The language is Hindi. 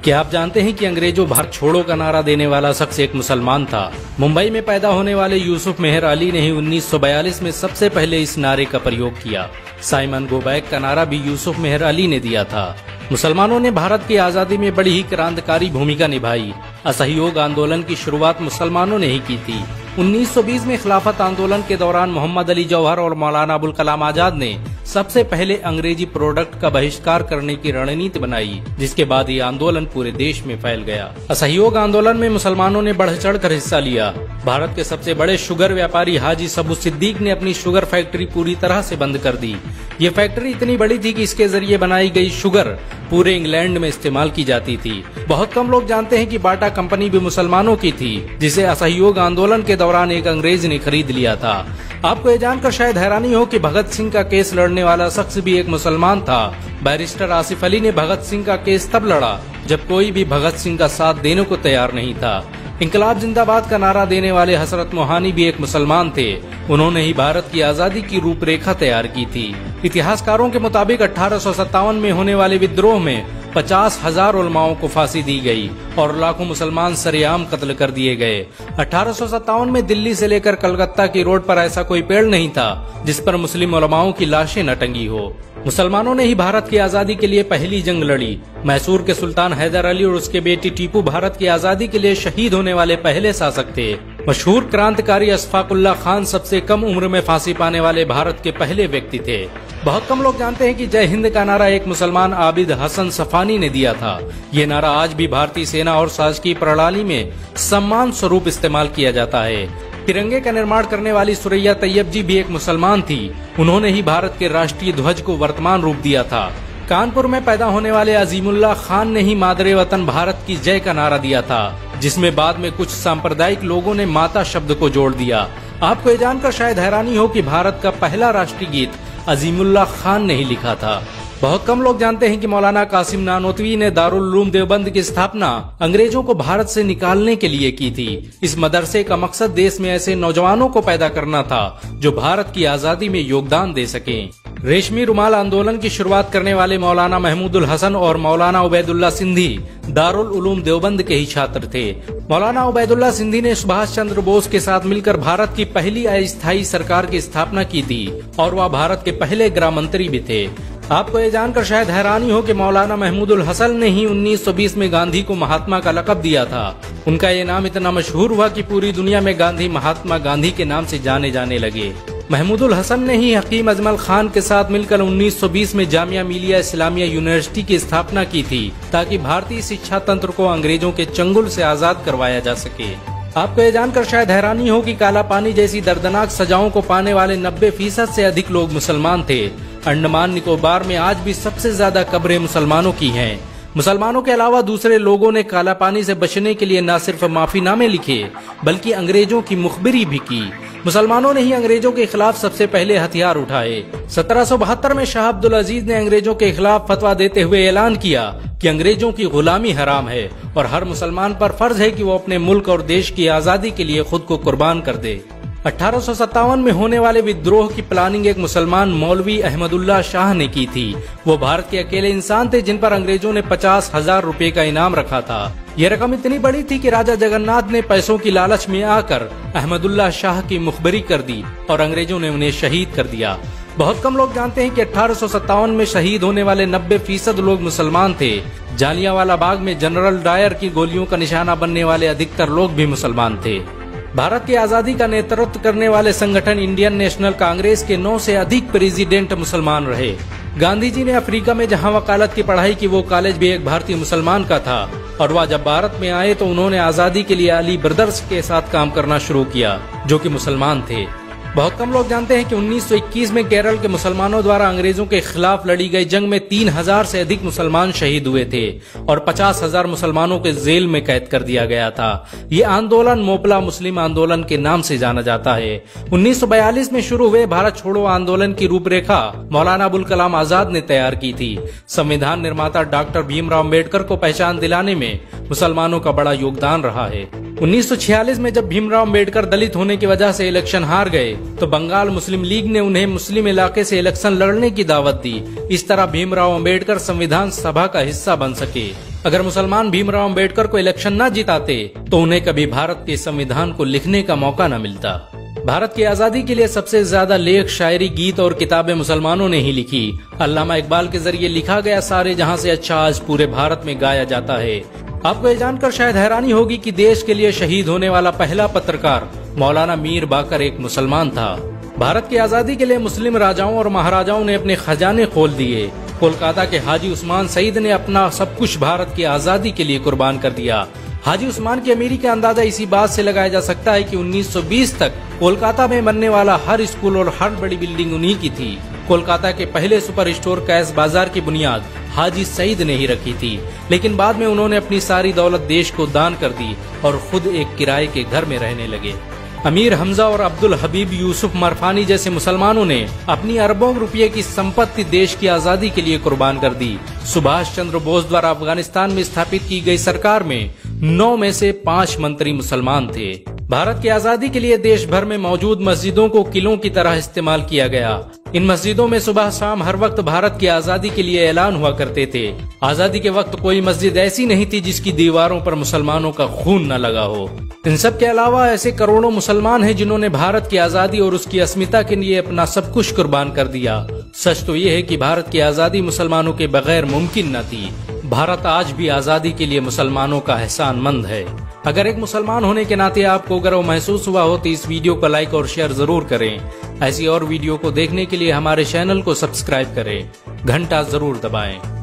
क्या आप जानते हैं कि अंग्रेजों भारत छोड़ो का नारा देने वाला शख्स एक मुसलमान था। मुंबई में पैदा होने वाले यूसुफ मेहर अली ने ही 1942 में सबसे पहले इस नारे का प्रयोग किया। साइमन गो बैक का नारा भी यूसुफ मेहर अली ने दिया था। मुसलमानों ने भारत की आजादी में बड़ी ही क्रांतिकारी भूमिका निभाई। असहयोग आंदोलन की शुरुआत मुसलमानों ने ही की थी। 1920 में खिलाफत आंदोलन के दौरान मोहम्मद अली जौहर और मौलाना अबुल कलाम आजाद ने सबसे पहले अंग्रेजी प्रोडक्ट का बहिष्कार करने की रणनीति बनाई, जिसके बाद ये आंदोलन पूरे देश में फैल गया। असहयोग आंदोलन में मुसलमानों ने बढ़ चढ़कर हिस्सा लिया। भारत के सबसे बड़े शुगर व्यापारी हाजी सबू सिद्दीक ने अपनी शुगर फैक्ट्री पूरी तरह से बंद कर दी। ये फैक्ट्री इतनी बड़ी थी कि इसके जरिए बनाई गई शुगर पूरे इंग्लैंड में इस्तेमाल की जाती थी। बहुत कम लोग जानते हैं कि बाटा कंपनी भी मुसलमानों की थी, जिसे असहयोग आंदोलन के दौरान एक अंग्रेज ने खरीद लिया था। आपको ये जानकर शायद हैरानी हो कि भगत सिंह का केस लड़ने वाला शख्स भी एक मुसलमान था। बैरिस्टर आसिफ अली ने भगत सिंह का केस तब लड़ा जब कोई भी भगत सिंह का साथ देने को तैयार नहीं था। इंकलाब जिंदाबाद का नारा देने वाले हजरत मोहानी भी एक मुसलमान थे। उन्होंने ही भारत की आजादी की रूपरेखा तैयार की थी। इतिहासकारों के मुताबिक 1857 में होने वाले विद्रोह में 50,000 उलमाओं को फांसी दी गई और लाखों मुसलमान सरेआम कत्ल कर दिए गए। 1857 में दिल्ली से लेकर कलकत्ता की रोड पर ऐसा कोई पेड़ नहीं था जिस पर मुस्लिम उलमाओं की लाशें न टंगी हो। मुसलमानों ने ही भारत की आजादी के लिए पहली जंग लड़ी। मैसूर के सुल्तान हैदर अली और उसके बेटी टीपू भारत की आजादी के लिए शहीद होने वाले पहले शासक थे। मशहूर क्रांतिकारी अशफाकुल्लाह खान सबसे कम उम्र में फांसी पाने वाले भारत के पहले व्यक्ति थे। बहुत कम लोग जानते हैं कि जय हिंद का नारा एक मुसलमान आबिद हसन सफानी ने दिया था। ये नारा आज भी भारतीय सेना और शासकीय प्रणाली में सम्मान स्वरूप इस्तेमाल किया जाता है। तिरंगे का निर्माण करने वाली सुरैया तैयब जी भी एक मुसलमान थी। उन्होंने ही भारत के राष्ट्रीय ध्वज को वर्तमान रूप दिया था। कानपुर में पैदा होने वाले अजीमुल्लाह खान ने ही मादरे वतन भारत की जय का नारा दिया था, जिसमें बाद में कुछ सांप्रदायिक लोगों ने माता शब्द को जोड़ दिया। आपको ये जानकर शायद हैरानी हो कि भारत का पहला राष्ट्रीय गीत अजीमुल्लाह खान ने ही लिखा था। बहुत कम लोग जानते हैं कि मौलाना कासिम नानोतवी ने दारुल उलूम देवबंद की स्थापना अंग्रेजों को भारत से निकालने के लिए की थी। इस मदरसे का मकसद देश में ऐसे नौजवानों को पैदा करना था जो भारत की आजादी में योगदान दे सकें। रेशमी रुमाल आंदोलन की शुरुआत करने वाले मौलाना महमूदुल हसन और मौलाना उबैदुल्ला सिंधी दारुल उलूम देवबंद के ही छात्र थे। मौलाना उबैदुल्ला सिंधी ने सुभाष चंद्र बोस के साथ मिलकर भारत की पहली अस्थायी सरकार की स्थापना की थी और वह भारत के पहले गृह मंत्री भी थे। आपको ये जानकर शायद हैरानी हो कि मौलाना महमूदुल हसन ने ही 1920 में गांधी को महात्मा का लक़ब दिया था। उनका ये नाम इतना मशहूर हुआ कि पूरी दुनिया में गांधी महात्मा गांधी के नाम से जाने जाने लगे। महमूदुल हसन ने ही हकीम अजमल खान के साथ मिलकर 1920 में जामिया मिलिया इस्लामिया यूनिवर्सिटी की स्थापना की थी, ताकि भारतीय शिक्षा तंत्र को अंग्रेजों के चंगुल से आजाद करवाया जा सके। आपको ये जानकर शायद हैरानी हो कि काला पानी जैसी दर्दनाक सजाओं को पाने वाले 90% से अधिक लोग मुसलमान थे। अंडमान निकोबार में आज भी सबसे ज्यादा कब्रें मुसलमानों की हैं। मुसलमानों के अलावा दूसरे लोगों ने काला पानी से बचने के लिए न सिर्फ माफीनामे लिखे बल्कि अंग्रेजों की मुखबिरी भी की। मुसलमानों ने ही अंग्रेजों के खिलाफ सबसे पहले हथियार उठाए। 1772 में शाह अब्दुल अजीज ने अंग्रेजों के खिलाफ फतवा देते हुए ऐलान किया कि अंग्रेजों की गुलामी हराम है और हर मुसलमान पर फर्ज है कि वो अपने मुल्क और देश की आजादी के लिए खुद को कुर्बान कर दे। 1857 में होने वाले विद्रोह की प्लानिंग एक मुसलमान मौलवी अहमदुल्ला शाह ने की थी। वो भारत के अकेले इंसान थे जिन पर अंग्रेजों ने 50,000 रुपए का इनाम रखा था। ये रकम इतनी बड़ी थी कि राजा जगन्नाथ ने पैसों की लालच में आकर अहमदुल्ला शाह की मुखबरी कर दी और अंग्रेजों ने उन्हें शहीद कर दिया। बहुत कम लोग जानते हैं कि 1857 में शहीद होने वाले 90% लोग मुसलमान थे। जालियांवाला बाग में जनरल डायर की गोलियों का निशाना बनने वाले अधिकतर लोग भी मुसलमान थे। भारत की आजादी का नेतृत्व करने वाले संगठन इंडियन नेशनल कांग्रेस के 9 से अधिक प्रेसिडेंट मुसलमान रहे। गांधी जी ने अफ्रीका में जहां वकालत की पढ़ाई की, वो कॉलेज भी एक भारतीय मुसलमान का था और वह जब भारत में आए तो उन्होंने आजादी के लिए अली ब्रदर्स के साथ काम करना शुरू किया, जो कि मुसलमान थे। बहुत कम लोग जानते हैं कि 1921 में केरल के मुसलमानों द्वारा अंग्रेजों के खिलाफ लड़ी गई जंग में 3000 से अधिक मुसलमान शहीद हुए थे और 50,000 मुसलमानों के जेल में कैद कर दिया गया था। ये आंदोलन मोपला मुस्लिम आंदोलन के नाम से जाना जाता है। 1942 में शुरू हुए भारत छोड़ो आंदोलन की रूपरेखा मौलाना अबुल कलाम आजाद ने तैयार की थी। संविधान निर्माता डॉक्टर भीमराव अम्बेडकर को पहचान दिलाने में मुसलमानों का बड़ा योगदान रहा है। 1946 में जब भीमराव अम्बेडकर दलित होने की वजह से इलेक्शन हार गए तो बंगाल मुस्लिम लीग ने उन्हें मुस्लिम इलाके से इलेक्शन लड़ने की दावत दी। इस तरह भीमराव अम्बेडकर संविधान सभा का हिस्सा बन सके। अगर मुसलमान भीमराव अंबेडकर को इलेक्शन न जिताते तो उन्हें कभी भारत के संविधान को लिखने का मौका न मिलता। भारत की आजादी के लिए सबसे ज्यादा लेख, शायरी, गीत और किताबें मुसलमानों ने ही लिखी। अल्लामा इकबाल के जरिए लिखा गया सारे जहां से अच्छा आज पूरे भारत में गाया जाता है। आपको ये जानकर शायद हैरानी होगी कि देश के लिए शहीद होने वाला पहला पत्रकार मौलाना मीर बाकर एक मुसलमान था। भारत की आजादी के लिए मुस्लिम राजाओं और महाराजाओं ने अपने खजाने खोल दिए। कोलकाता के हाजी उस्मान सईद ने अपना सब कुछ भारत की आजादी के लिए कुर्बान कर दिया। हाजी उस्मान की अमीरी का अंदाजा इसी बात से लगाया जा सकता है कि 1920 तक कोलकाता में बनने वाला हर स्कूल और हर बड़ी बिल्डिंग उन्हीं की थी। कोलकाता के पहले सुपर स्टोर कैश बाजार की बुनियाद हाजी सईद ने ही रखी थी, लेकिन बाद में उन्होंने अपनी सारी दौलत देश को दान कर दी और खुद एक किराए के घर में रहने लगे। अमीर हमजा और अब्दुल हबीब यूसुफ मरफानी जैसे मुसलमानों ने अपनी अरबों रुपये की संपत्ति देश की आजादी के लिए कुर्बान कर दी। सुभाष चंद्र बोस द्वारा अफगानिस्तान में स्थापित की गई सरकार में 9 में से 5 मंत्री मुसलमान थे। भारत की आजादी के लिए देश भर में मौजूद मस्जिदों को किलों की तरह इस्तेमाल किया गया। इन मस्जिदों में सुबह शाम हर वक्त भारत की आजादी के लिए ऐलान हुआ करते थे। आजादी के वक्त कोई मस्जिद ऐसी नहीं थी जिसकी दीवारों पर मुसलमानों का खून न लगा हो। इन सब के अलावा ऐसे करोड़ों मुसलमान हैं जिन्होंने भारत की आजादी और उसकी अस्मिता के लिए अपना सब कुछ कुर्बान कर दिया। सच तो ये है कि भारत की आजादी मुसलमानों के बगैर मुमकिन न थी। भारत आज भी आजादी के लिए मुसलमानों का एहसानमंद है। अगर एक मुसलमान होने के नाते आपको गर्व महसूस हुआ हो तो इस वीडियो को लाइक और शेयर जरूर करें। ऐसी और वीडियो को देखने के लिए हमारे चैनल को सब्सक्राइब करें, घंटा जरूर दबाएं।